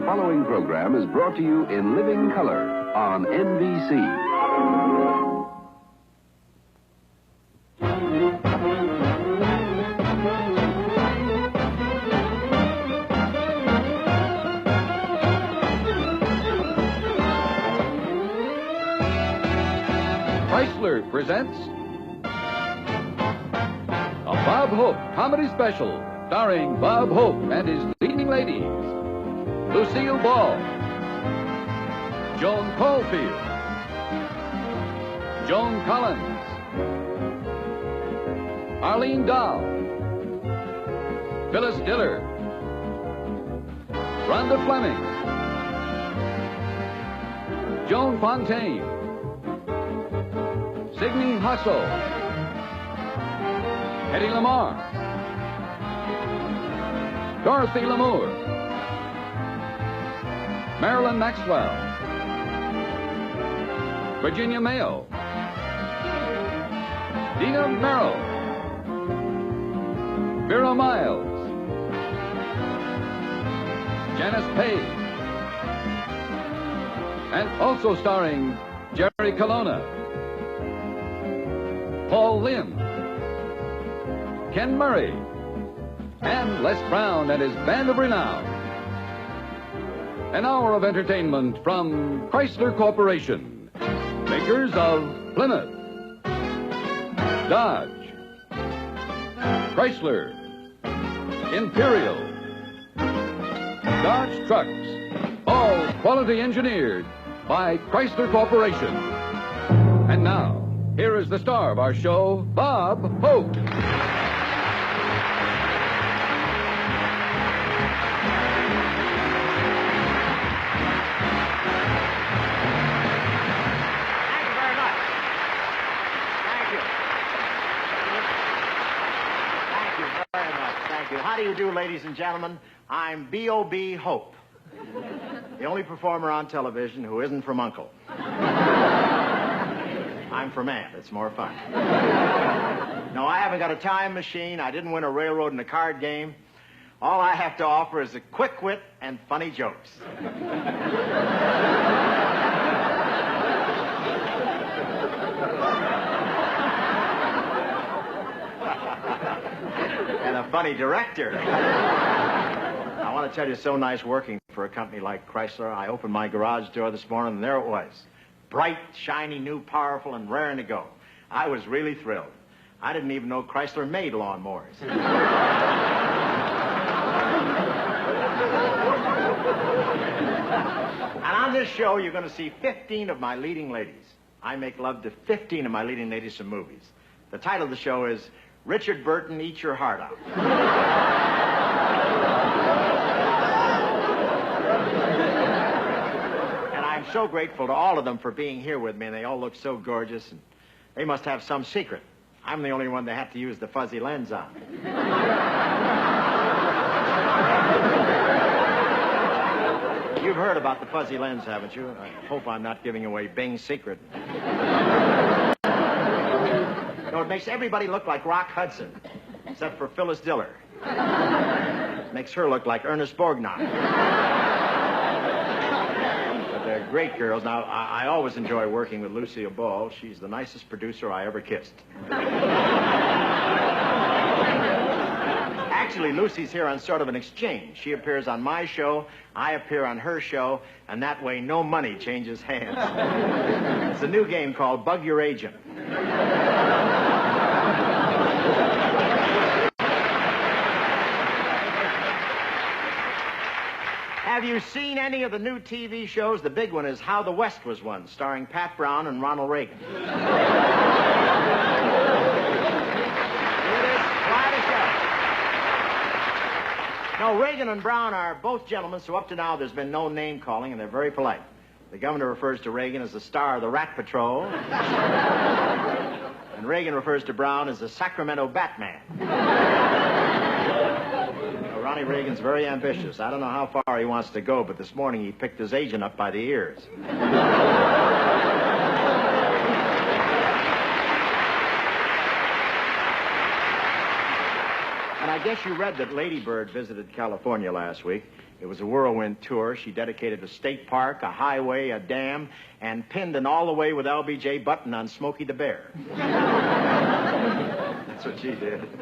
following program is brought to you in living color on NBC. Chrysler presents a Bob Hope comedy special starring Bob Hope and his leading ladies, Lucille Ball, Joan Caulfield, Joan Collins, Arlene Dahl, Phyllis Diller, Rhonda Fleming, Joan Fontaine, Signe Hasso, Eddie Lamar, Dorothy Lamour, Marilyn Maxwell, Virginia Mayo, Dina Merrill, Vera Miles, Janice Page, and also starring Jerry Colonna, Paul Lim, Ken Murray, and Les Brown and his band of renown. An hour of entertainment from Chrysler Corporation, makers of Plymouth, Dodge, Chrysler, Imperial, Dodge trucks, all quality engineered by Chrysler Corporation. And now, here is the star of our show, Bob Hope. How do you do, ladies and gentlemen? I'm B.O.B. Hope, the only performer on television who isn't from Uncle. I'm from Aunt. It's more fun. No, I haven't got a time machine. I didn't win a railroad in a card game. All I have to offer is a quick wit and funny jokes. And a funny director. I want to tell you, it's so nice working for a company like Chrysler. I opened my garage door this morning, and there it was. Bright, shiny, new, powerful, and raring to go. I was really thrilled. I didn't even know Chrysler made lawnmowers. And on this show, you're going to see 15 of my leading ladies. I make love to 15 of my leading ladies in movies. The title of the show is Richard Burton, Eat Your Heart Out. And I'm so grateful to all of them for being here with me, and they all look so gorgeous, and they must have some secret. I'm the only one they have to use the fuzzy lens on. You've heard about the fuzzy lens, haven't you? I hope I'm not giving away Bing's secret. No, it makes everybody look like Rock Hudson, except for Phyllis Diller. Makes her look like Ernest Borgnine. But they're great girls. Now, I always enjoy working with Lucille Ball. She's the nicest producer I ever kissed. Actually, Lucy's here on sort of an exchange. She appears on my show, I appear on her show, and that way no money changes hands. It's a new game called Bug Your Agent. Have you seen any of the new TV shows? The big one is How the West Was Won, starring Pat Brown and Ronald Reagan. No, Reagan and Brown are both gentlemen, so up to now there's been no name calling, and they're very polite. The governor refers to Reagan as the star of the Rat Patrol. And Reagan refers to Brown as the Sacramento Batman. Now, Ronnie Reagan's very ambitious. I don't know how far he wants to go, but this morning he picked his agent up by the ears. And I guess you read that Lady Bird visited California last week. It was a whirlwind tour. She dedicated a state park, a highway, a dam, and pinned an all the way with LBJ button on Smokey the Bear. That's what she did.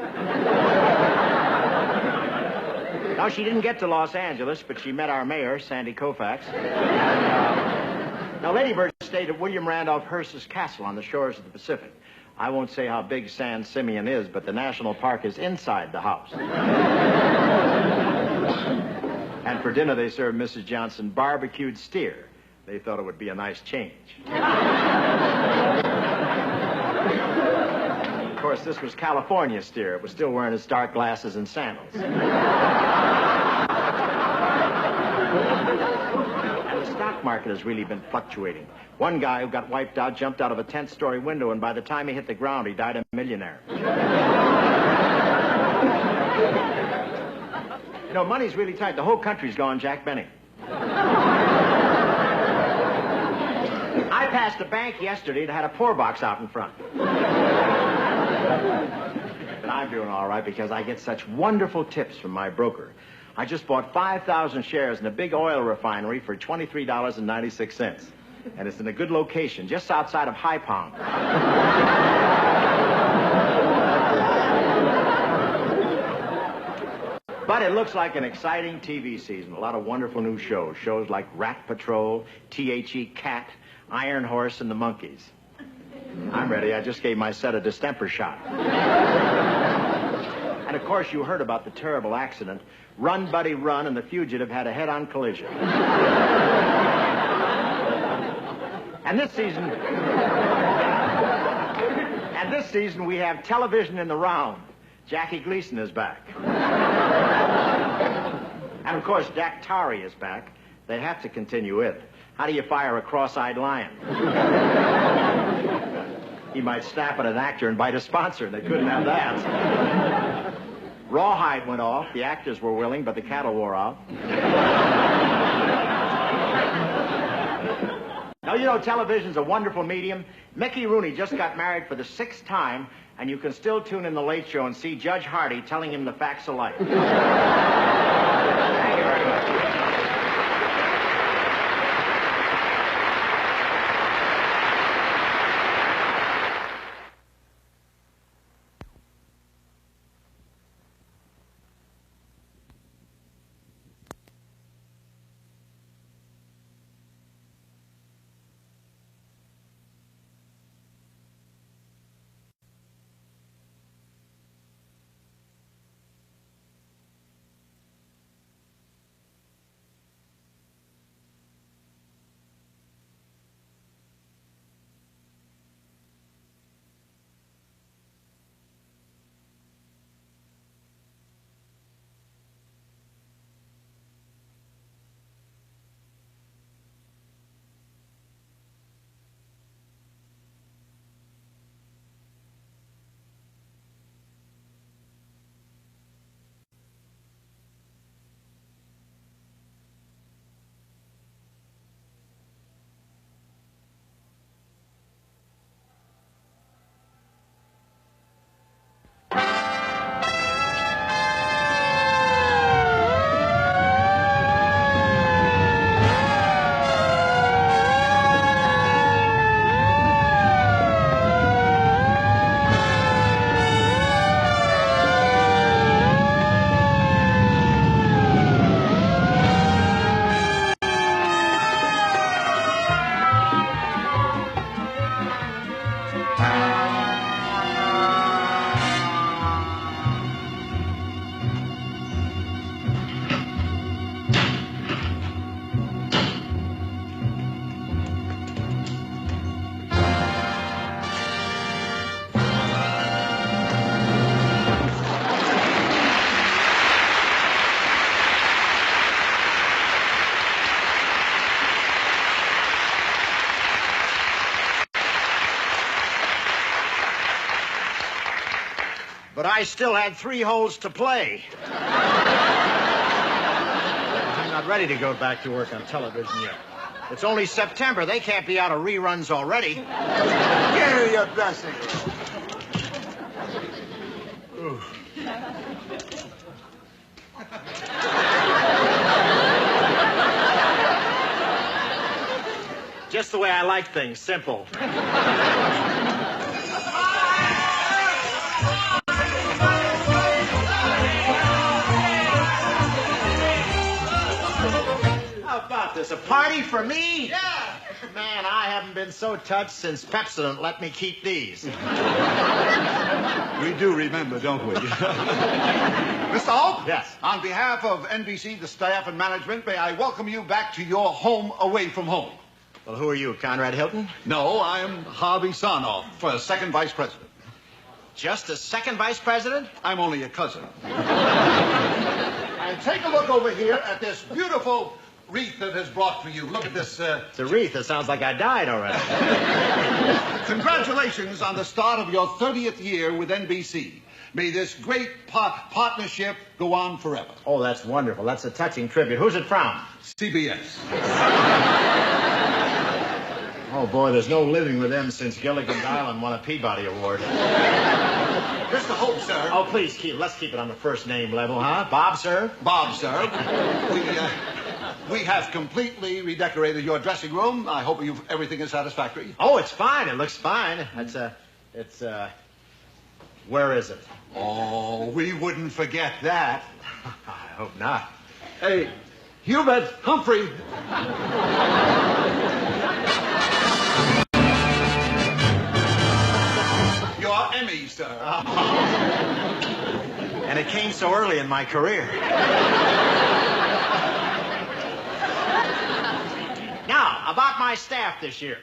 Now, she didn't get to Los Angeles, but she met our mayor, Sandy Koufax. Now, Lady Bird stayed at William Randolph Hearst's castle on the shores of the Pacific. I won't say how big San Simeon is, but the national park is inside the house. And for dinner, they served Mrs. Johnson barbecued steer. They thought it would be a nice change. Of course, this was California steer. It was still wearing its dark glasses and sandals. And the stock market has really been fluctuating. One guy who got wiped out jumped out of a 10th-story window, and by the time he hit the ground, he died a millionaire. You know, money's really tight. The whole country's gone Jack Benny. I passed a bank yesterday that had a poor box out in front. But I'm doing all right because I get such wonderful tips from my broker. I just bought 5,000 shares in a big oil refinery for $23.96. And it's in a good location, just outside of High Pond. But it looks like an exciting TV season. A lot of wonderful new shows. Shows like Rat Patrol, THE Cat, Iron Horse, and the Monkeys. I'm ready. I just gave my set a distemper shot. And, of course, you heard about the terrible accident. Run, Buddy, Run, and the fugitive had a head-on collision. And this season, we have television in the round. Jackie Gleason is back. And, of course, Daktari is back. They have to continue it. How do you fire a cross-eyed lion? He might snap at an actor and bite a sponsor. They couldn't have that. Rawhide went off. The actors were willing, but the cattle wore out. Now, you know, television's a wonderful medium. Mickey Rooney just got married for the 6th time, and you can still tune in the Late Show and see Judge Hardy telling him the facts of life. Thank you very much. But I still had 3 holes to play. I'm not ready to go back to work on television yet. It's only September. They can't be out of reruns already. Give her your blessing. Ooh. Just the way I like things, simple. How about this? A party for me? Yeah. Man, I haven't been so touched since Pepsodent let me keep these. We do remember, don't we? Mr. Hope? Yes. On behalf of NBC, the staff and management, may I welcome you back to your home away from home. Well, who are you, Conrad Hilton? No, I am Harvey Sarnoff, for second vice president. Just a second vice president? I'm only a cousin. And take a look over here at this beautiful wreath that is brought for you. Look at this. It's a wreath. It sounds like I died already. Congratulations on the start of your 30th year with NBC. May this great partnership go on forever. Oh, that's wonderful. That's a touching tribute. Who's it from? CBS. Oh, boy, there's no living with them since Gilligan's Island won a Peabody Award. Mr. Hope, sir. Oh, please, let's keep it on the first name level, huh? Bob, sir? Bob, sir. We have completely redecorated your dressing room. I hope everything is satisfactory. Oh, it's fine. It looks fine. Where is it? Oh, we wouldn't forget that. I hope not. Hey, Hubert, Humphrey. Your Emmy, sir. And it came so early in my career. Now, about my staff this year.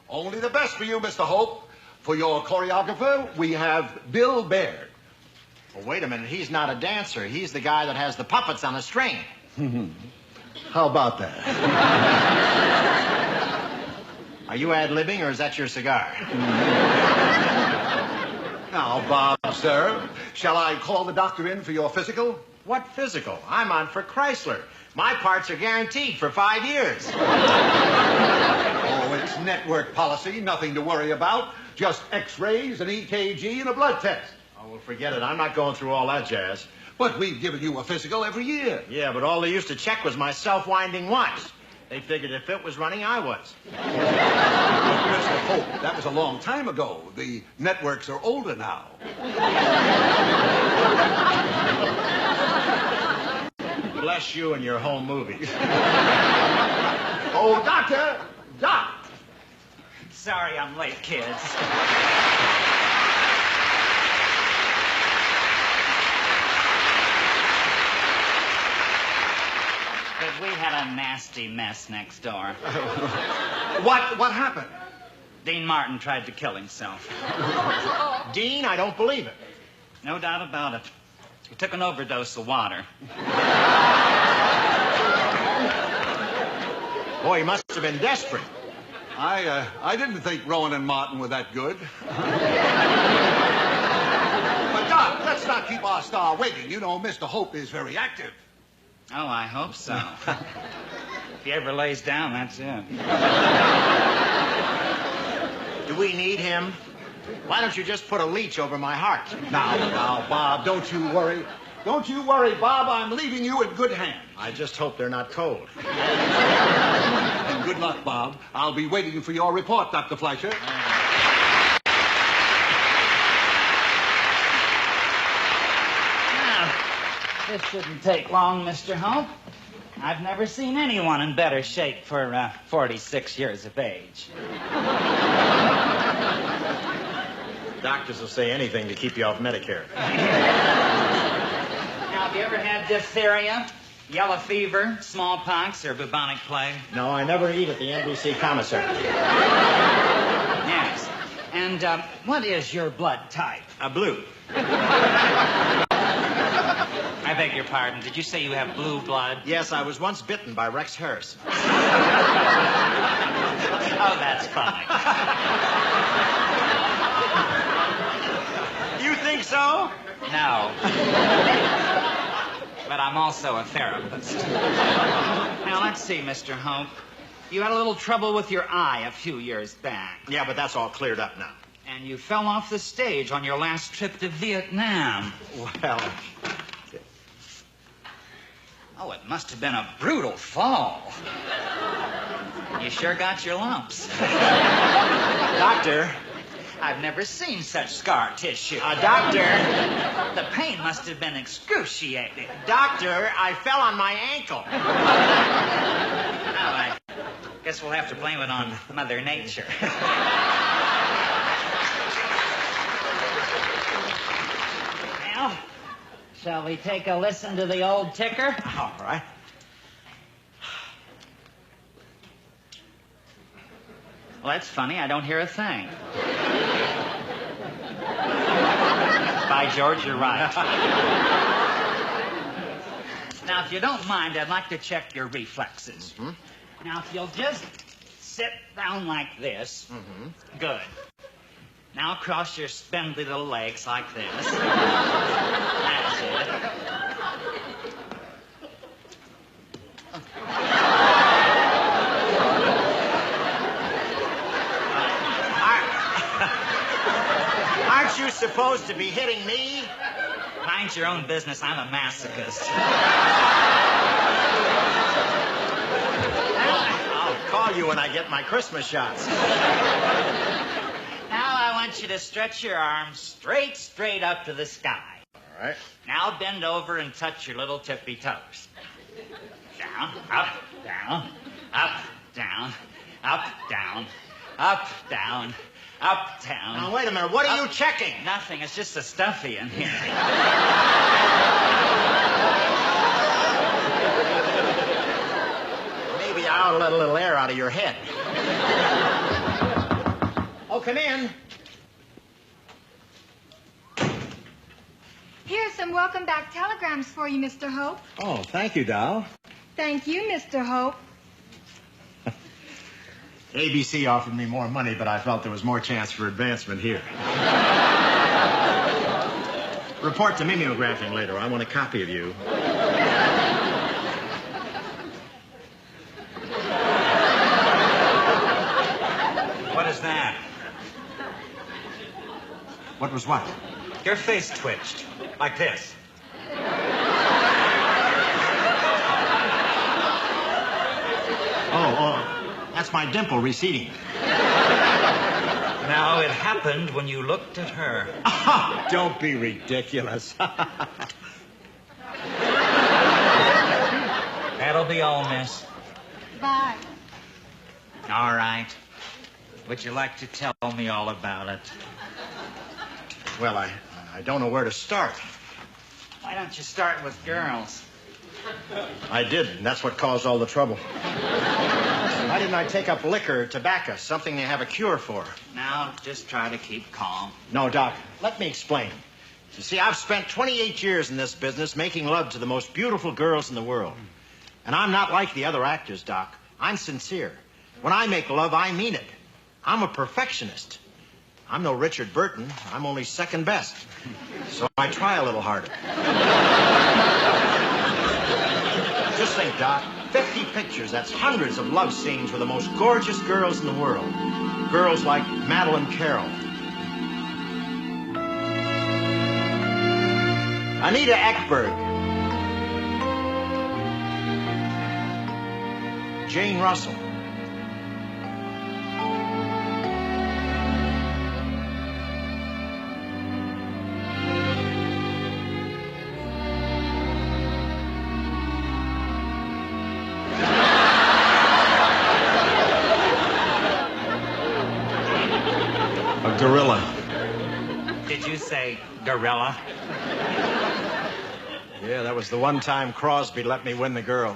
Only the best for you, Mr. Hope. For your choreographer, we have Bill Baird. Well, wait a minute. He's not a dancer. He's the guy that has the puppets on a string. How about that? Are you ad-libbing, or is that your cigar? Now, Bob, sir, shall I call the doctor in for your physical? What physical? I'm on for Chrysler. My parts are guaranteed for 5 years. Oh, it's network policy. Nothing to worry about. Just X-rays, an EKG, and a blood test. Oh, well, forget it. I'm not going through all that jazz. But we've given you a physical every year. Yeah, but all they used to check was my self-winding watch. They figured if it was running, I was. Mr. Hope, that was a long time ago. The networks are older now. Bless you and your home movies. Oh, doctor! Doc! Sorry I'm late, kids. But we had a nasty mess next door. What happened? Dean Martin tried to kill himself. Dean, I don't believe it. No doubt about it. He took an overdose of water. Boy, he must have been desperate. I didn't think Rowan and Martin were that good. But, Doc, let's not keep our star waiting. You know, Mr. Hope is very active. Oh, I hope so. If he ever lays down, that's it. Do we need him? Why don't you just put a leech over my heart? Now, Bob, don't you worry. Don't you worry, Bob. I'm leaving you in good hands. I just hope they're not cold. And good luck, Bob. I'll be waiting for your report, Dr. Fleischer. Now, this shouldn't take long, Mr. Hope. I've never seen anyone in better shape for 46 years of age. Doctors will say anything to keep you off Medicare. Now, have you ever had diphtheria, yellow fever, smallpox, or bubonic plague? No, I never eat at the NBC commissary. Yes. And what is your blood type? A blue. I beg your pardon. Did you say you have blue blood? Yes, I was once bitten by Rex Harrison. Oh, that's funny. You think so? No. But I'm also a therapist. Now, let's see, Mr. Hope. You had a little trouble with your eye a few years back. Yeah, but that's all cleared up now. And you fell off the stage on your last trip to Vietnam. Well... Oh, it must have been a brutal fall. You sure got your lumps. Doctor. I've never seen such scar tissue. Doctor. The pain must have been excruciating. Doctor, I fell on my ankle. Well, I guess we'll have to blame it on Mother Nature. Now, shall we take a listen to the old ticker? All right. Well, that's funny. I don't hear a thing. By George, you're right. Now, if you don't mind, I'd like to check your reflexes. Mm-hmm. Now, if you'll just sit down like this. Mm-hmm. Good. Now, cross your spindly little legs like this. That's it. Aren't you supposed to be hitting me? Mind your own business. I'm a masochist. I'll call you when I get my Christmas shots. Now I want you to stretch your arms straight up to the sky. All right. Now bend over and touch your little tippy toes. Down, up, down, up, down, up, down, up, down, up, down. Now, wait a minute. What are you checking? Nothing. It's just the stuffy in here. Maybe I'll let a little air out of your head. Oh, come in. Here's some welcome back telegrams for you, Mr. Hope. Oh, thank you, doll. Thank you, Mr. Hope. ABC offered me more money, but I felt there was more chance for advancement here. Report to mimeographing later. I want a copy of you. What is that? What was what? Your face twitched. Like this. Oh, that's my dimple receding. Now, it happened when you looked at her. Don't be ridiculous. That'll be all, miss. Bye. All right. Would you like to tell me all about it? Well, I don't know where to start. Why don't you start with girls? I did, and that's what caused all the trouble. Why didn't I take up liquor or tobacco, something they have a cure for? Now, just try to keep calm. No, Doc, let me explain. You see, I've spent 28 years in this business making love to the most beautiful girls in the world. And I'm not like the other actors, Doc. I'm sincere. When I make love, I mean it. I'm a perfectionist. I'm no Richard Burton. I'm only second best. So I try a little harder. Just think, Doc. 50 pictures, that's hundreds of love scenes with the most gorgeous girls in the world. Girls like Madeleine Carroll, Anita Ekberg, Jane Russell, gorilla. Did you say gorilla? Yeah, that was the one time Crosby let me win the girl.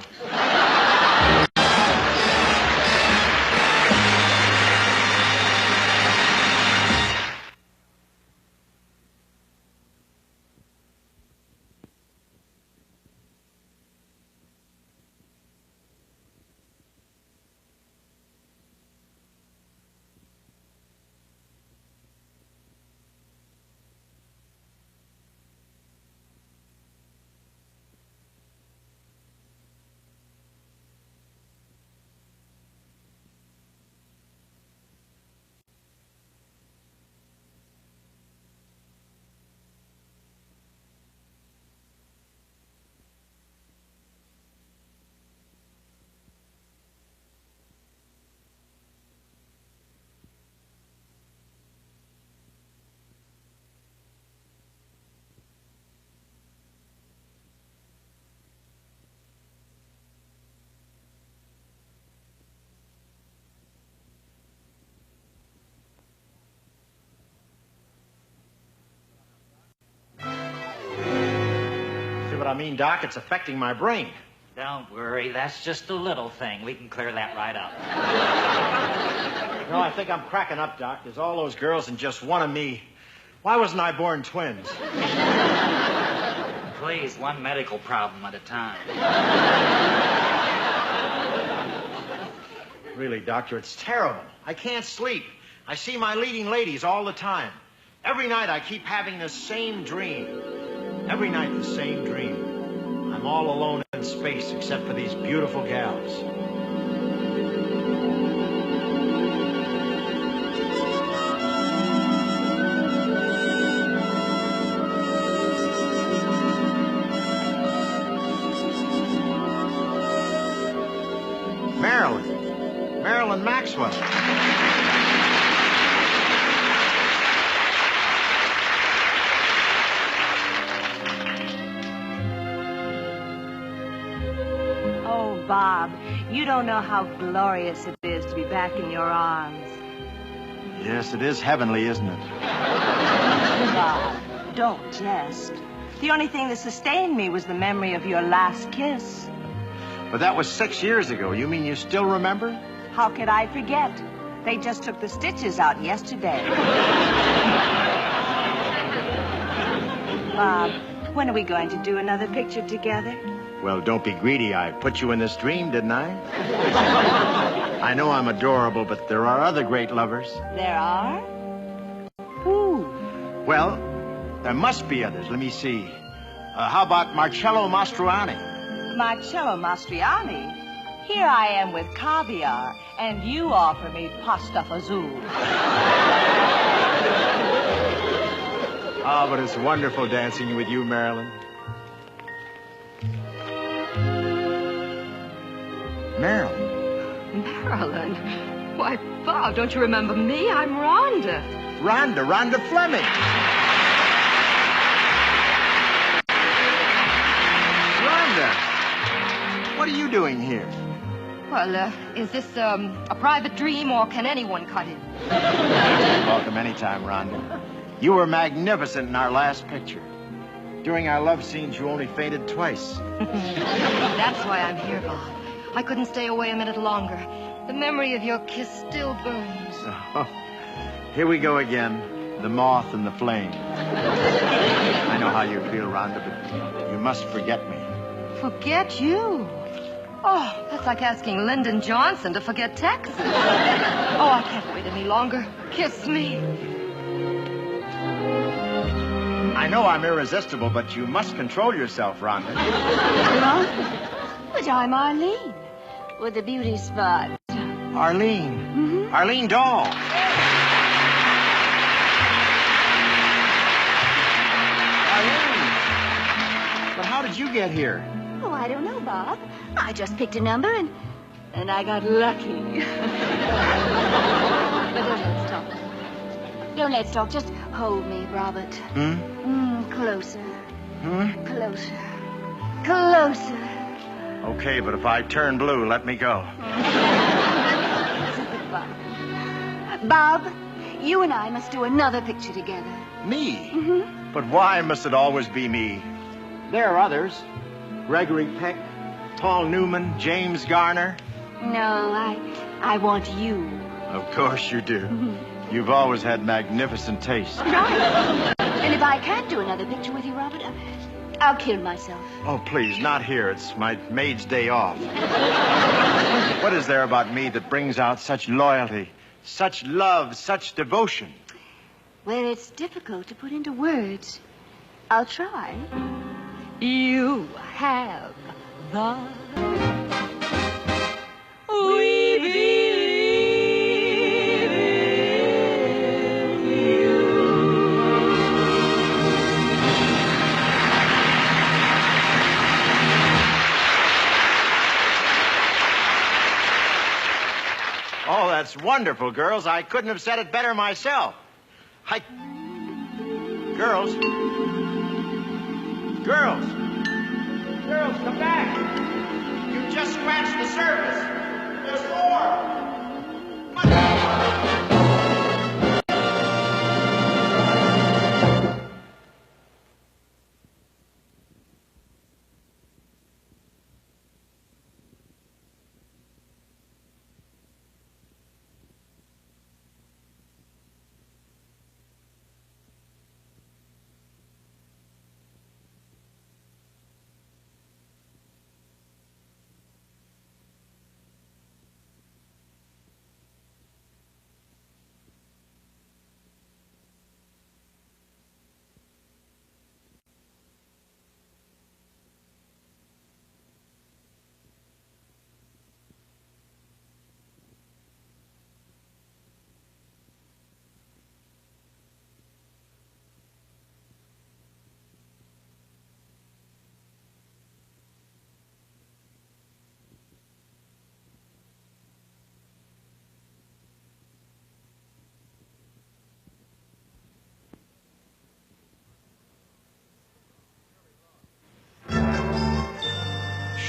See what I mean, Doc? It's affecting my brain. Don't worry, that's just a little thing. We can clear that right up. No, I think I'm cracking up, Doc. There's all those girls and just one of me. Why wasn't I born twins? Please, one medical problem at a time. Really, Doctor, it's terrible. I can't sleep. I see my leading ladies all the time. Every night I keep having the same dream. Every night the same dream. I'm all alone in space except for these beautiful gals. Marilyn Maxwell. Oh, Bob, you don't know how glorious it is to be back in your arms. Yes, it is heavenly, isn't it? Bob, don't jest. The only thing that sustained me was the memory of your last kiss. But that was 6 years ago. You mean you still remember? How could I forget? They just took the stitches out yesterday. Bob, when are we going to do another picture together? Well, don't be greedy. I put you in this dream, didn't I? I know I'm adorable, but there are other great lovers. There are? Who? Well, there must be others. Let me see. How about Marcello Mastroianni? Marcello Mastroianni? Here I am with caviar, and you offer me pasta fazool. Oh, but it's wonderful dancing with you, Marilyn. Marilyn? Marilyn? Why, Bob, don't you remember me? I'm Rhonda. Rhonda Fleming. Rhonda, what are you doing here? Well, is this a private dream, or can anyone cut in? Welcome anytime, Rhonda. You were magnificent in our last picture. During our love scenes, you only fainted twice. That's why I'm here, Bob. I couldn't stay away a minute longer. The memory of your kiss still burns. Oh, here we go again. The moth and the flame. I know how you feel, Rhonda, but you must forget me. Forget you? Oh, that's like asking Lyndon Johnson to forget Texas. Oh, I can't wait any longer. Kiss me. I know I'm irresistible, but you must control yourself, Rhonda. But I'm Arlene, with the beauty spot. Arlene. Mm-hmm. Arlene Dahl. Arlene. But how did you get here? Oh, I don't know, Bob. I just picked a number and I got lucky. But don't let's talk. Don't let's talk. Just hold me, Robert. Closer. Closer. Closer. Okay, but if I turn blue, let me go. Bob, you and I must do another picture together. Me? But why must it always be me? There are others. Gregory Peck, Paul Newman, James Garner. No, I want you. Of course you do. You've always had magnificent taste. Right. And if I can't do another picture with you, Robert, I'll kill myself. Oh, please, not here. It's my maid's day off. What is there about me that brings out such loyalty, such love, such devotion? Well, it's difficult to put into words. I'll try. You have the... Oh, that's wonderful, girls. I couldn't have said it better myself. Girls. Girls, come back. You just scratched the surface. There's more.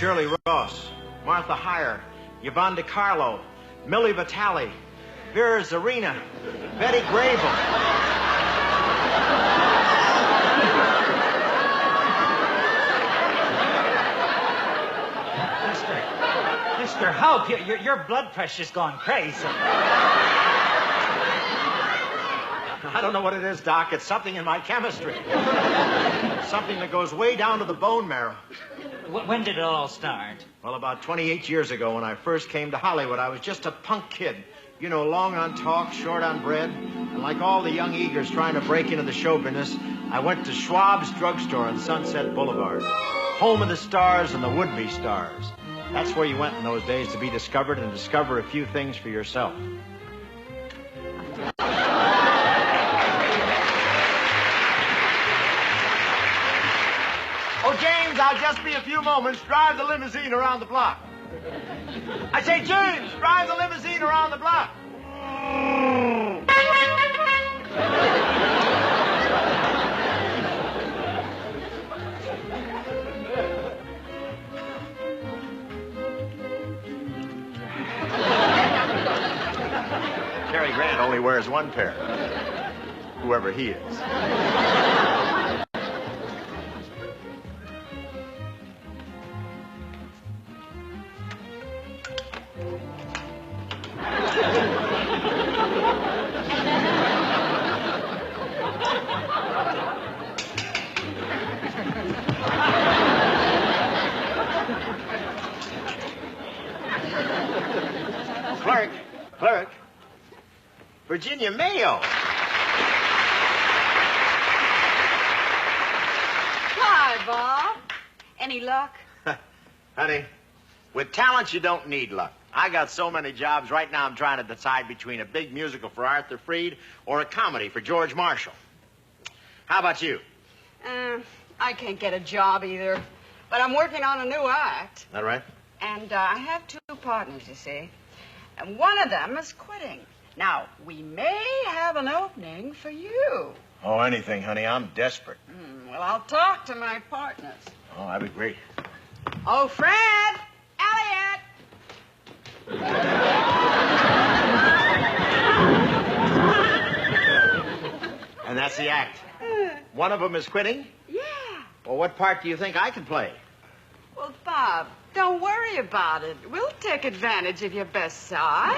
Shirley Ross, Martha Heyer, Yvonne DiCarlo, Millie Vitale, Vera Zarina, Betty Grable. Mr. Hope, your blood pressure's gone crazy. I don't know what it is, Doc. It's something in my chemistry. Something that goes way down to the bone marrow. When did it all start? Well, about 28 years ago, when I first came to Hollywood, I was just a punk kid. You know, long on talk, short on bread. And like all the young eagers trying to break into the show business, I went to Schwab's drugstore on Sunset Boulevard. Home of the stars and the would-be stars. That's where you went in those days to be discovered and discover a few things for yourself. Oh, James, I'll just be a few moments. Drive the limousine around the block. I say, James, drive the limousine around the block. Cary Grant only wears one pair. Whoever he is. Clerk. Virginia Mayo. Hi, Bob. Any luck? Honey, with talent, you don't need luck. I got so many jobs. Right now, I'm trying to decide between a big musical for Arthur Freed or a comedy for George Marshall. How about you? I can't get a job either. But I'm working on a new act. That right? And I have two partners, you see. And one of them is quitting. Now, we may have an opening for you. Oh, anything, honey. I'm desperate. Well, I'll talk to my partners. Oh, that'd be great. Oh, Fred! Elliot! And that's the act. One of them is quitting? Yeah. Well, what part do you think I can play? Well, Bob, don't worry about it. We'll take advantage of your best side.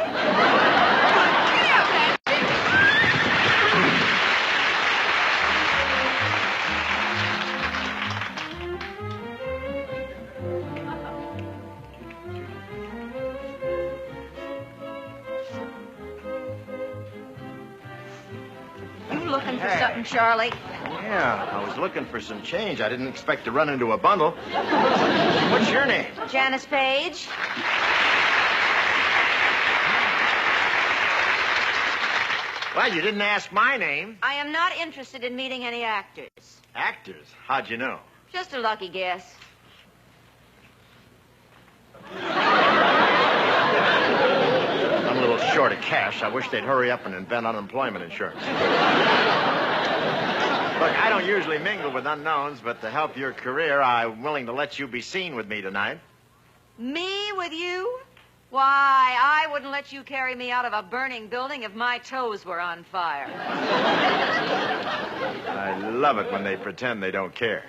Come on, You looking for something, Charlie? Yeah, I was looking for some change. I didn't expect to run into a bundle. What's your name? Janice Page. Well, you didn't ask my name. I am not interested in meeting any actors. Actors? How'd you know? Just a lucky guess. I'm a little short of cash. I wish they'd hurry up and invent unemployment insurance. Look, I don't usually mingle with unknowns, but to help your career, I'm willing to let you be seen with me tonight. Me with you? Why, I wouldn't let you carry me out of a burning building if my toes were on fire. I love it when they pretend they don't care.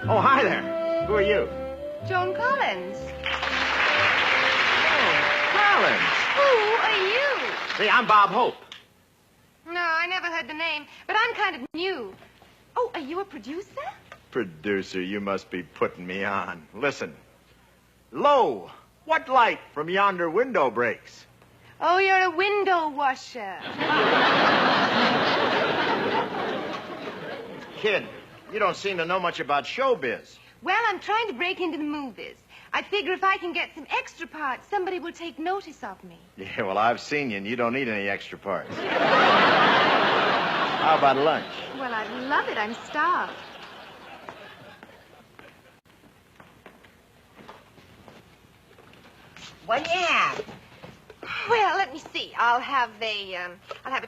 Oh, hi there. Who are you? Joan Collins. Oh, Collins. Who are you? See, I'm Bob Hope. No, I never heard the name, but I'm kind of new. Oh, are you a producer? Producer, you must be putting me on. Listen. Lo, what light from yonder window breaks? Oh, you're a window washer. Kid, you don't seem to know much about showbiz. Well, I'm trying to break into the movies. I figure if I can get some extra parts, somebody will take notice of me. Yeah, well, I've seen you, and you don't need any extra parts. How about lunch? Well, I'd love it. I'm starved. What do you have? Well, let me see. I'll have a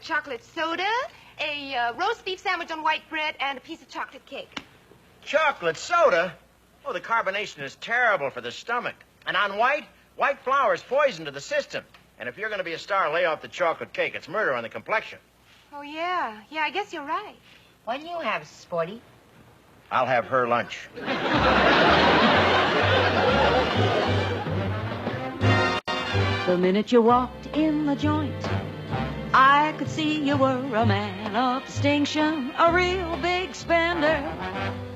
chocolate soda, a roast beef sandwich on white bread, and a piece of chocolate cake. Chocolate soda? Oh, the carbonation is terrible for the stomach. And on white flour is poison to the system. And if you're going to be a star, lay off the chocolate cake. It's murder on the complexion. Oh, yeah. Yeah, I guess you're right. What do you have, Sporty? I'll have her lunch. The minute you walked in the joint, I could see you were a man of distinction, a real big spender.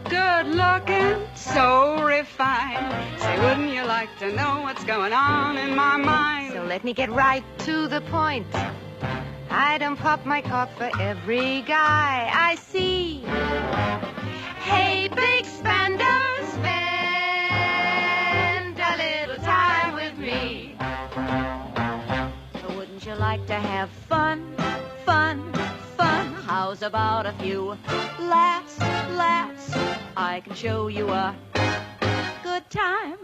Good looking, so refined. Say, wouldn't you like to know what's going on in my mind? So let me get right to the point. I don't pop my cork for every guy I see. Hey, big spender, spend a little time with me. So wouldn't you like to have fun, fun, fun? How's about a few laughs, laughs? I can show you a good time.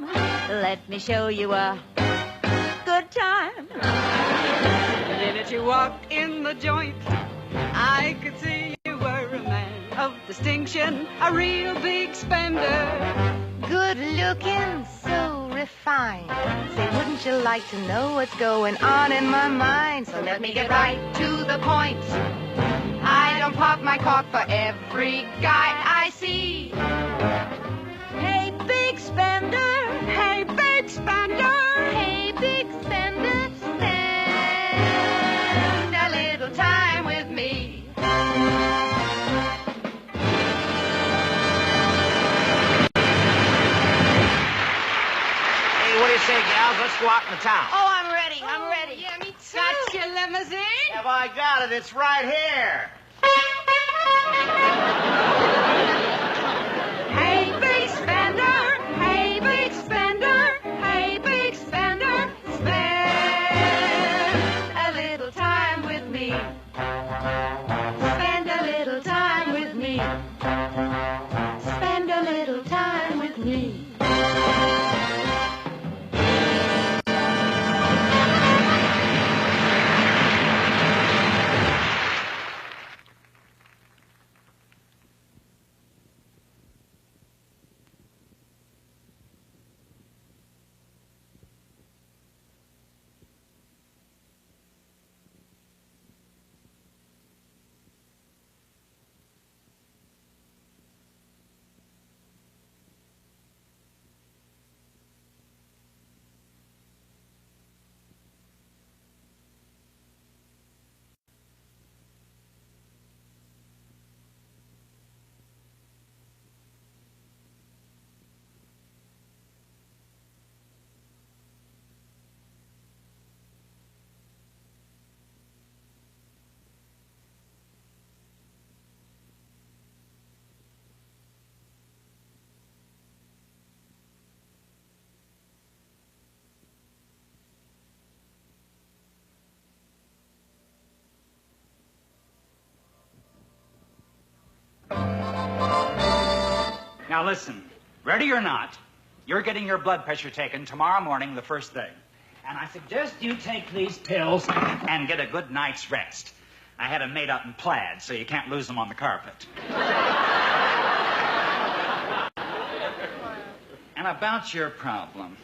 Let me show you a good time. The minute you walked in the joint, I could see you were a man of distinction, a real big spender. Good looking, so refined. Say, wouldn't you like to know what's going on in my mind? So let me get right to the point. I don't pop my cork for every guy I see. Hey, big spender. Hey, big spender. Hey, big spender, spend a little time with me. Hey, what do you say, gals? Let's go out in the town. Oh, I'm ready. I'm ready. Yeah, me too. Got your limousine? Yeah, well, I got it. It's right here. Hey, big spender. Hey, big spender. Hey, big spender. Spend a little time with me. Spend a little time with me. Spend a little time with me. Now listen, ready or not, you're getting your blood pressure taken tomorrow morning, the first thing. And I suggest you take these pills and get a good night's rest. I had them made up in plaid, so you can't lose them on the carpet. And about your problem,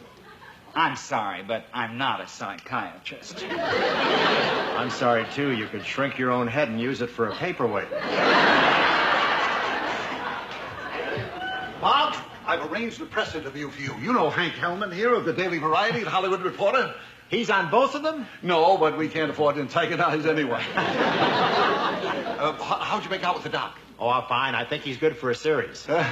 I'm sorry, but I'm not a psychiatrist. I'm sorry, too. You could shrink your own head and use it for a paperweight. Bob, I've arranged a press interview for you. You know Hank Hellman here of the Daily Variety and Hollywood Reporter. He's on both of them? No, but we can't afford to antagonize anyway. How'd you make out with the doc? Oh, fine. I think he's good for a series. Bob,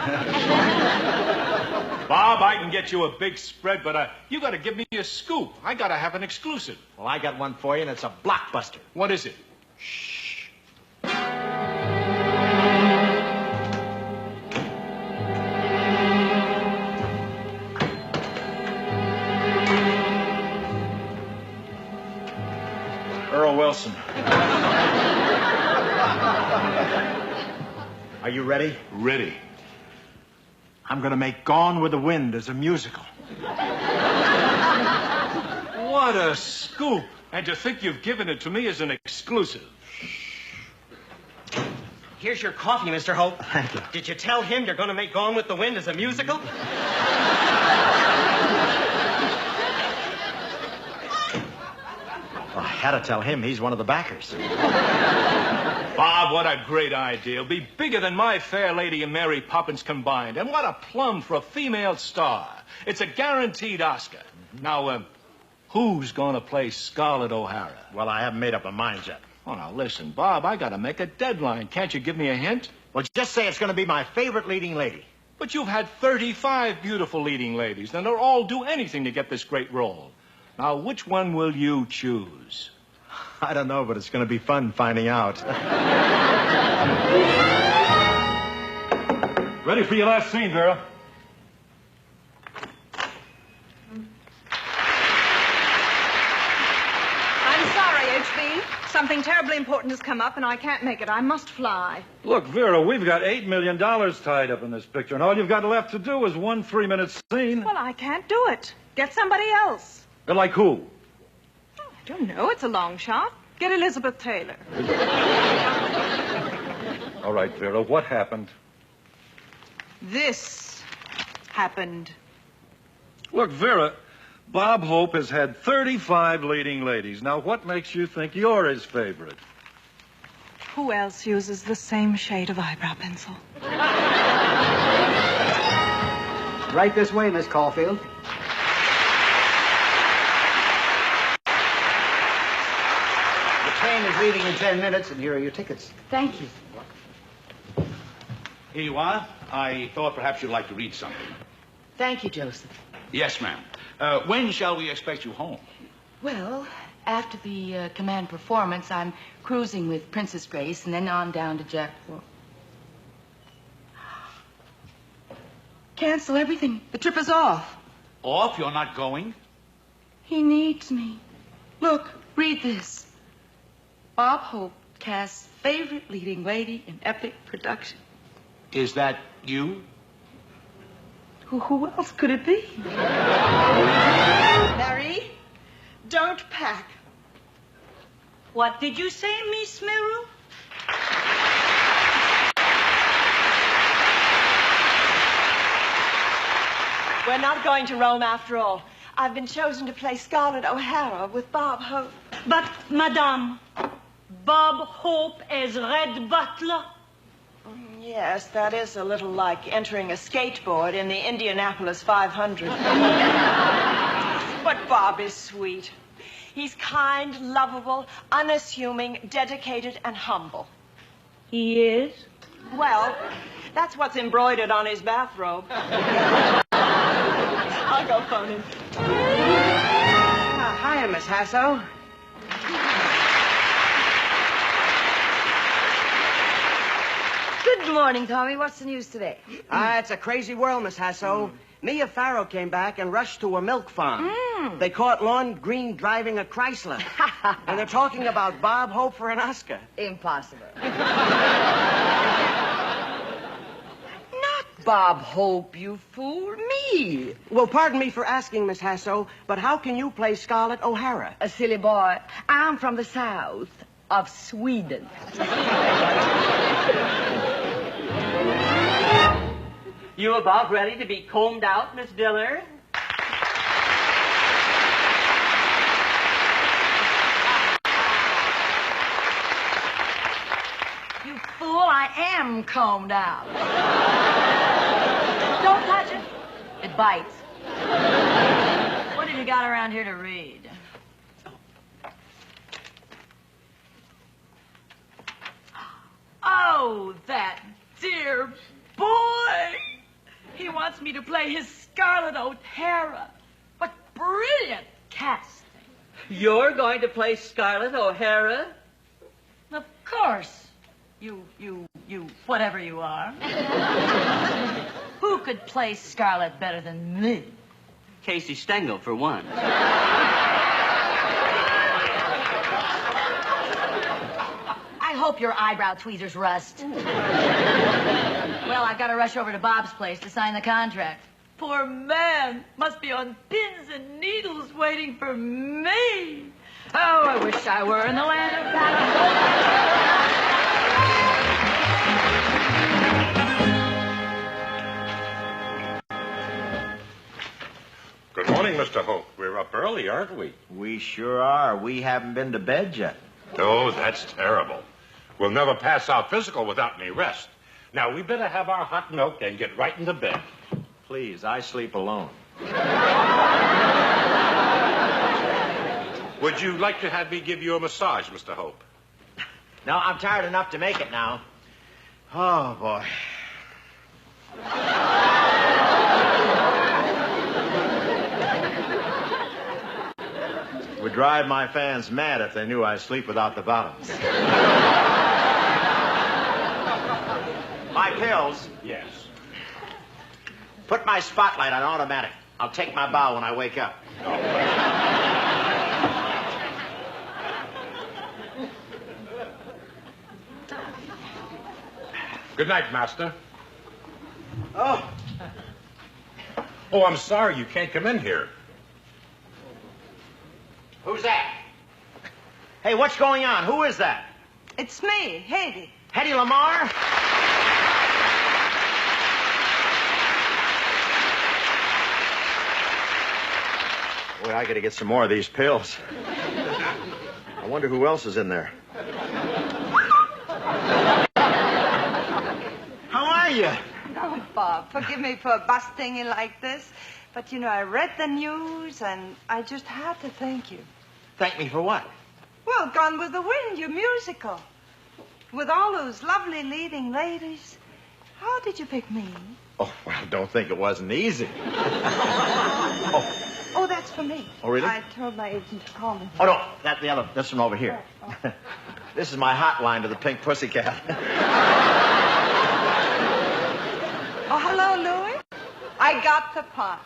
I can get you a big spread, but you got to give me a scoop. I got to have an exclusive. Well, I got one for you, and it's a blockbuster. What is it? Earl Wilson. Are you ready? Ready. I'm going to make Gone with the Wind as a musical. What a scoop. And to think you've given it to me as an exclusive. Here's your coffee, Mr. Hope. Thank you. Did you tell him you're going to make Gone with the Wind as a musical? Well, I had to tell him. He's one of the backers. Bob, what a great idea. It'll be bigger than My Fair Lady and Mary Poppins combined. And what a plum for a female star. It's a guaranteed Oscar. Now, who's going to play Scarlett O'Hara? Well, I haven't made up my mind yet. Oh, now listen, Bob, I got to make a deadline. Can't you give me a hint? Well, just say it's going to be my favorite leading lady. But you've had 35 beautiful leading ladies, and they'll all do anything to get this great role. Now, which one will you choose? I don't know, but it's going to be fun finding out. Ready for your last scene, Vera. I'm sorry, HB. Something terribly important has come up, and I can't make it. I must fly. Look, Vera, we've got $8 million tied up in this picture, and all you've got left to do is one 3-minute scene. Well, I can't do it. Get somebody else. Like who? I don't know. It's a long shot. Get Elizabeth Taylor. All right, Vera, what happened? This happened. Look, Vera, Bob Hope has had 35 leading ladies. Now, what makes you think you're his favorite? Who else uses the same shade of eyebrow pencil? Right this way, Miss Caulfield. The train is leaving in 10 minutes, and here are your tickets. Thank you. Here you are. I thought perhaps you'd like to read something. Thank you, Joseph. Yes, ma'am. When shall we expect you home? Well, after the command performance, I'm cruising with Princess Grace and then on down to Jackport. Cancel everything. The trip is off. Off? You're not going? He needs me. Look, read this. Bob Hope casts favorite leading lady in epic production. Is that you? Who else could it be? Mary, don't pack. What did you say, Miss Meru? We're not going to Rome after all. I've been chosen to play Scarlett O'Hara with Bob Hope. But, Madame, Bob Hope as Red Butler? Yes, that is a little like entering a skateboard in the Indianapolis 500. But Bob is sweet. He's kind, lovable, unassuming, dedicated, and humble. He is? Well, that's what's embroidered on his bathrobe. I'll go phone him. Hiya, Miss Hasso. Good morning, Tommy. What's the news today? It's a crazy world, Miss Hasso. Mia Farrow came back and rushed to a milk farm. They caught Lon Green driving a Chrysler. And they're talking about Bob Hope for an Oscar. Impossible. Not Bob Hope, you fool. Me. Well, pardon me for asking, Miss Hasso, but how can you play Scarlett O'Hara? A silly boy. I'm from the south of Sweden. You about ready to be combed out, Miss Diller? You fool, I am combed out. Don't touch it. It bites. What have you got around here to read? Oh, that dear boy. He wants me to play his Scarlett O'Hara. What brilliant casting. You're going to play Scarlett O'Hara? Of course. You, whatever you are. Who could play Scarlett better than me? Casey Stengel, for one. hope your eyebrow tweezers rust. Well, I've got to rush over to Bob's place to sign the contract. Poor man must be on pins and needles waiting for me. Oh, I wish I were in the land of Bobby. Good morning, Mr. Hope. We're up early, aren't we? We sure are. We haven't been to bed yet. Oh, that's terrible. We'll never pass our physical without any rest. Now, we better have our hot milk and get right into bed. Please, I sleep alone. Would you like to have me give you a massage, Mr. Hope? No, I'm tired enough to make it now. Oh, boy. It would drive my fans mad if they knew I sleep without the bottoms. My pills? Yes. Put my spotlight on automatic. I'll take my bow when I wake up. Good night, Master. Oh. Oh, I'm sorry. You can't come in here. Who's that? Hey, what's going on? Who is that? It's me, Haiti. Hetty Lamar? Boy, I gotta get some more of these pills. I wonder who else is in there. How are you? Oh, Bob, forgive me for busting in like this. But, you know, I read the news, and I just had to thank you. Thank me for what? Well, Gone with the Wind, your musical. With all those lovely leading ladies. How did you pick me? Oh, well, don't think it wasn't easy. Oh, that's for me. Oh, really? I told my agent to call me. Oh, no, this one over here. This is my hotline to the Pink Pussycat. Oh, hello, Louis. I got the part.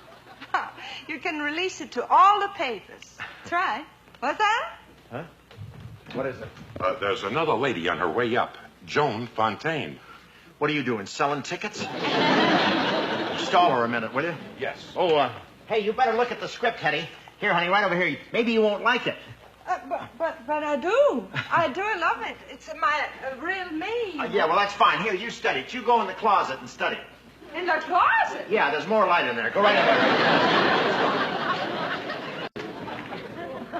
You can release it to all the papers. That's right. What's that? Huh? What is it? There's another lady on her way up, Joan Fontaine. What are you doing, selling tickets? Stall her a minute, will you? Yes. Oh, hey, you better look at the script, Hetty. Here, honey, right over here. Maybe you won't like it. But I do. I do love it. It's my real me. Yeah, well, that's fine. Here, you study it. You go in the closet and study it. In the closet? Yeah, there's more light in there. Go right in there.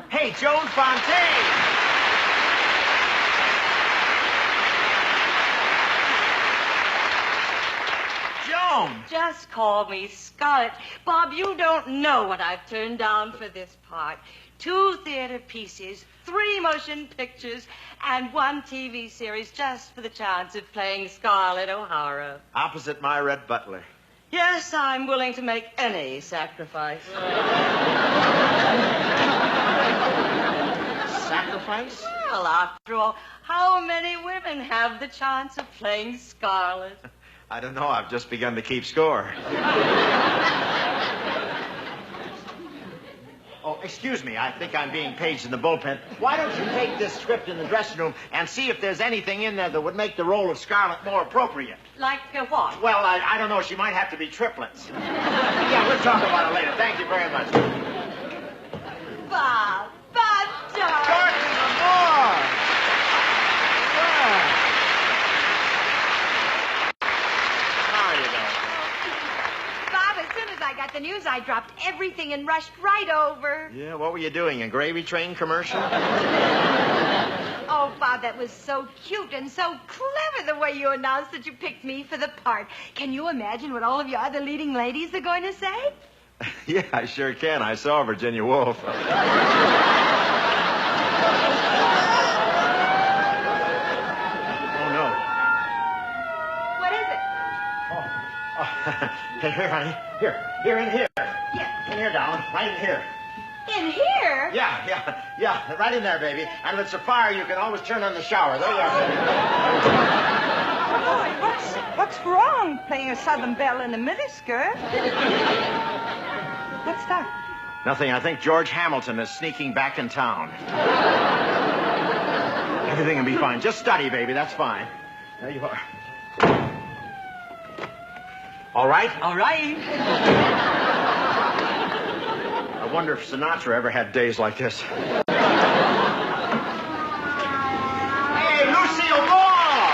Hey, Joan Fontaine! Joan! Just call me Scarlett. Bob, you don't know what I've turned down for this part. 2 theater pieces, 3 motion pictures, and 1 TV series just for the chance of playing Scarlett O'Hara. Opposite my Red Butler. Yes, I'm willing to make any sacrifice. Sacrifice? Well, after all, how many women have the chance of playing Scarlett? I don't know. I've just begun to keep score. Oh, excuse me. I think I'm being paged in the bullpen. Why don't you take this script in the dressing room and see if there's anything in there that would make the role of Scarlett more appropriate? Like what? Well, I don't know. She might have to be triplets. Yeah, we'll talk about it later. Thank you very much. Bob, darling. Dorothy Lamar! Yeah. How are you doing? Bob, as soon as I got the news, I dropped everything and rushed right over. Yeah, what were you doing? A gravy train commercial? Oh, Bob, that was so cute and so clever the way you announced that you picked me for the part. Can you imagine what all of your other leading ladies are going to say? Yeah, I sure can. I saw Virginia Woolf. What is it? Here, honey. Here, in here. Yeah. In here, darling. Right in here. In here? Yeah. Right in there, baby. And if it's a fire, you can always turn on the shower. There you are. Boy, what's wrong playing a Southern Belle in a miniskirt? What's that? Nothing. I think George Hamilton is sneaking back in town. Everything will be fine. Just study, baby. That's fine. There you are. All right? All right. I wonder if Sinatra ever had days like this. Hey, Lucille Ball!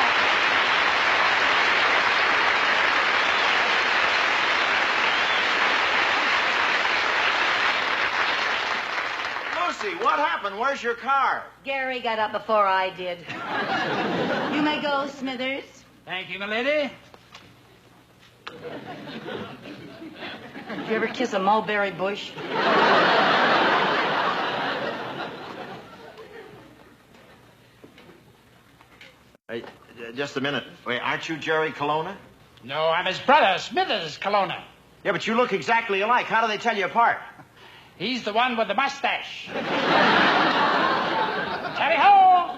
Lucy, what happened? Where's your car? Gary got up before I did. You may go, Smithers. Thank you, my lady. Did you ever kiss a mulberry bush? Hey, just a minute. Wait, aren't you Jerry Colonna? No, I'm his brother, Smithers Colonna. Yeah, but you look exactly alike. How do they tell you apart? He's the one with the mustache. Tally ho!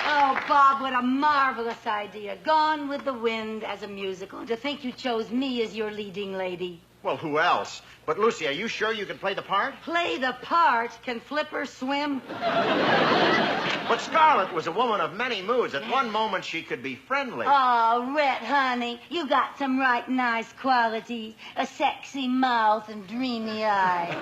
Oh, Bob, what a marvelous idea. Gone with the Wind as a musical. And to think you chose me as your leading lady. Well, who else? But, Lucy, are you sure you can play the part? Play the part? Can Flipper swim? But Scarlett was a woman of many moods. At one moment, she could be friendly. Oh, Rhett, honey, you got some right nice qualities. A sexy mouth and dreamy eyes.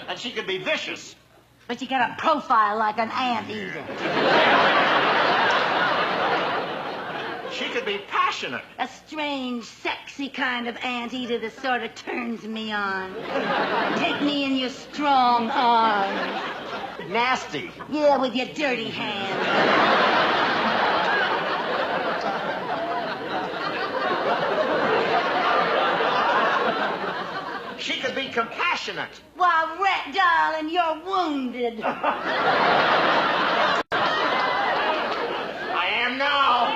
And she could be vicious. But you got a profile like an anteater. She could be passionate. A strange, sexy kind of anteater that sort of turns me on. Take me in your strong arms. Nasty. Yeah, with your dirty hands. She could be compassionate. Why, Rhett, darling, you're wounded. I am now.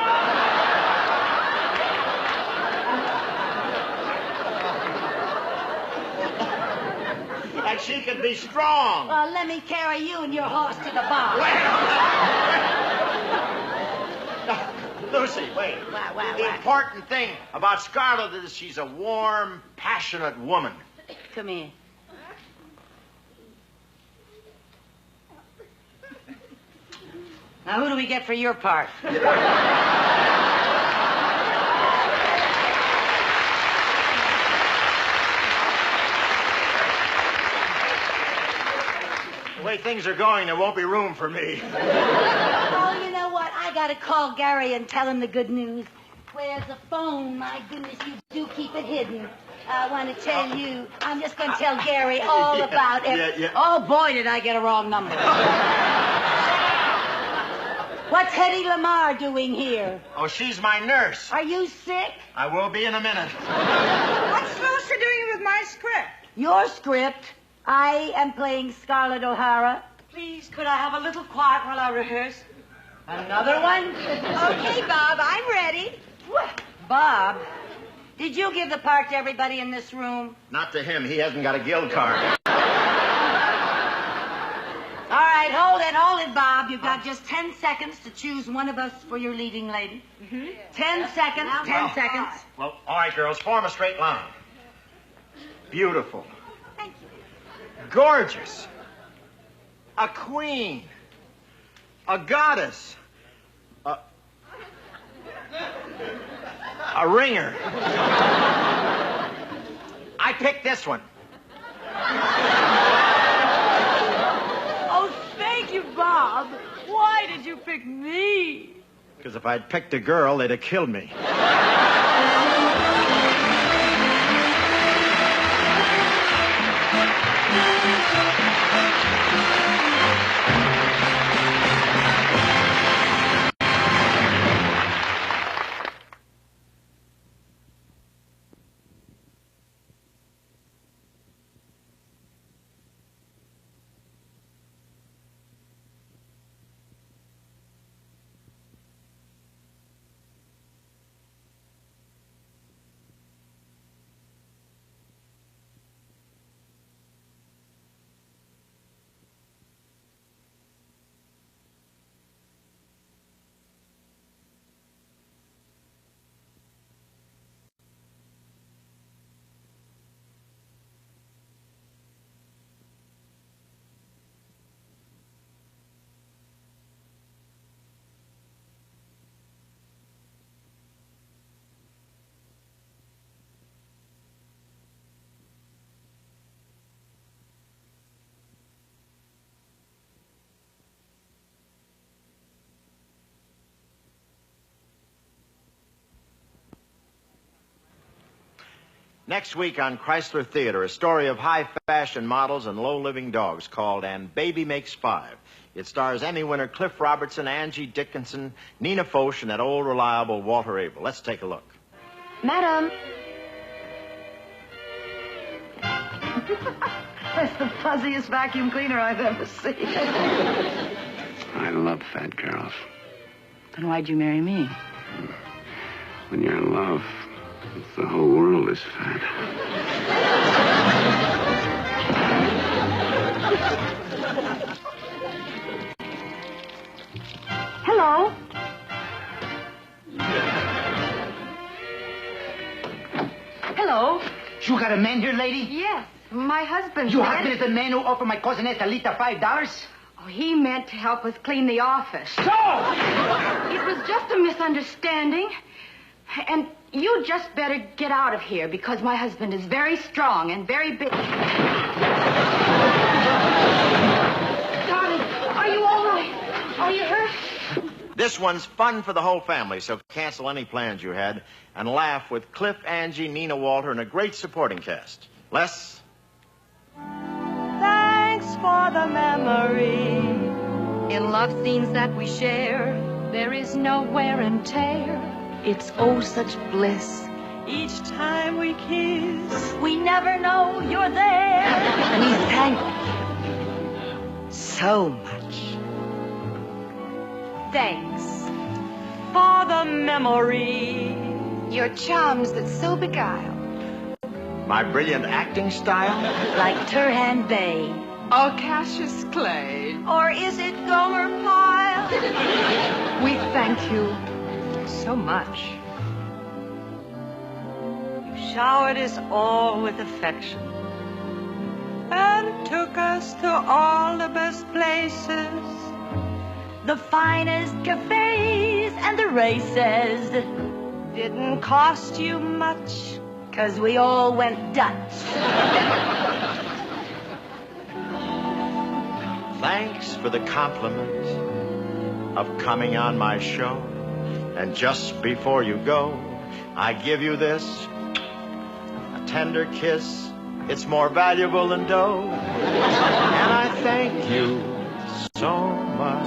And she could be strong. Well, let me carry you and your horse to the bar. Lucy, wait. The important thing about Scarlett is she's a warm, passionate woman. Come here. Now, who do we get for your part? The way things are going, there won't be room for me. Oh, you know what? I gotta call Gary and tell him the good news. Where's the phone? My goodness, you do keep it hidden. I want to tell you, I'm just going to tell Gary all about it. Yeah. Oh, boy, did I get a wrong number. What's Hetty Lamar doing here? Oh, she's my nurse. Are you sick? I will be in a minute. What's Lucy doing with my script? Your script. I am playing Scarlett O'Hara. Please, could I have a little quiet while I rehearse? Another one? Okay, Bob, I'm ready. What? Bob, did you give the part to everybody in this room? Not to him. He hasn't got a guild card. All right, hold it, Bob. You've got just 10 seconds to choose one of us for your leading lady. 10 seconds, 10 seconds. Well, all right, girls, form a straight line. Beautiful. Thank you. Gorgeous. A queen. A goddess. A ringer. I picked this one. Oh, thank you, Bob. Why did you pick me? Because if I'd picked a girl, they'd have killed me. Next week on Chrysler Theater, a story of high-fashion models and low-living dogs called And Baby Makes Five. It stars Emmy winner Cliff Robertson, Angie Dickinson, Nina Foch, and that old reliable Walter Abel. Let's take a look. Madam. That's the fuzziest vacuum cleaner I've ever seen. I love fat girls. Then why'd you marry me? When you're in love, it's the whole world is fat. Hello. Hello. You got a man here, lady? Yes, my husband. Your husband is the man who offered my cousin Estelita $5? Oh, he meant to help us clean the office. So? It was just a misunderstanding. And you just better get out of here because my husband is very strong and very big. Darling, are you all right? Are you hurt? This one's fun for the whole family, so cancel any plans you had and laugh with Cliff, Angie, Nina, Walter, and a great supporting cast. Les? Thanks for the memory. In love scenes that we share, there is no wear and tear. It's oh such bliss. Each time we kiss, we never know you're there. We thank you so much. Thanks for the memory. Your charms that so beguile. My brilliant acting style? Like Turhan Bey. Or Cassius Clay. Or is it Gomer Pyle? We thank you so much. You showered us all with affection and took us to all the best places. The finest cafes and the races. Didn't cost you much, 'cause we all went Dutch. Thanks for the compliment of coming on my show. And just before you go, I give you this, a tender kiss. It's more valuable than dough. And I thank you so much.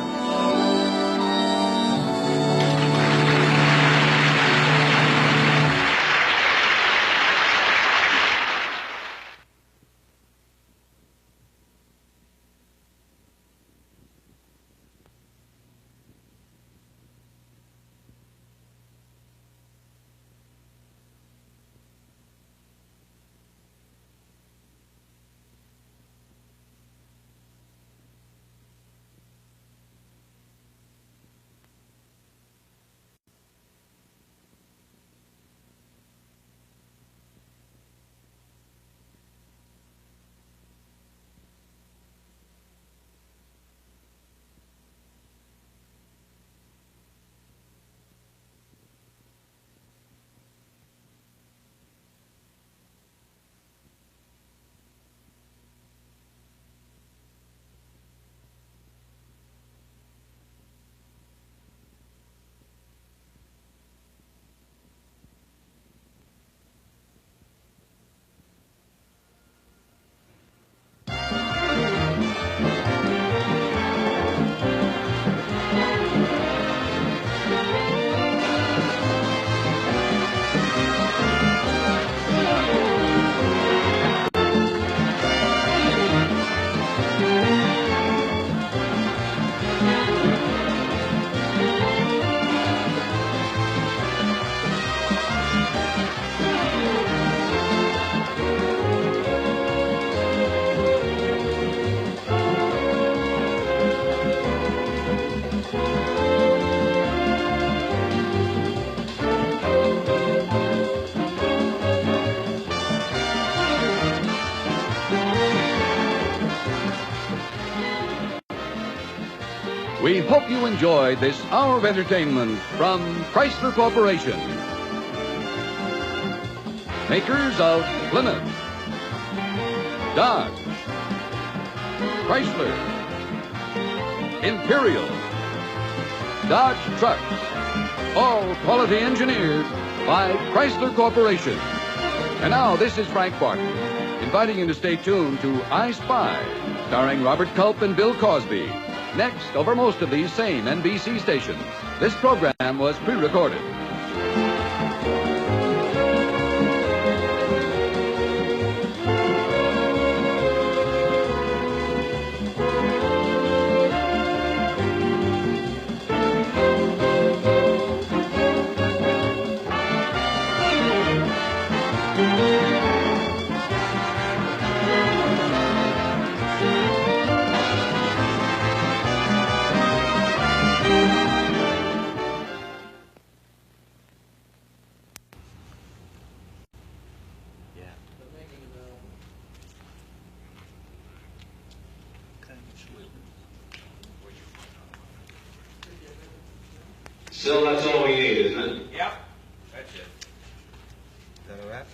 We hope you enjoyed this hour of entertainment from Chrysler Corporation. Makers of Plymouth, Dodge, Chrysler, Imperial, Dodge Trucks, all quality engineered by Chrysler Corporation. And now, this is Frank Barton, inviting you to stay tuned to I Spy, starring Robert Culp and Bill Cosby. Next, over most of these same NBC stations. This program was pre-recorded. Still, that's all we need, isn't it? Yep. That's it. Is that a wrap?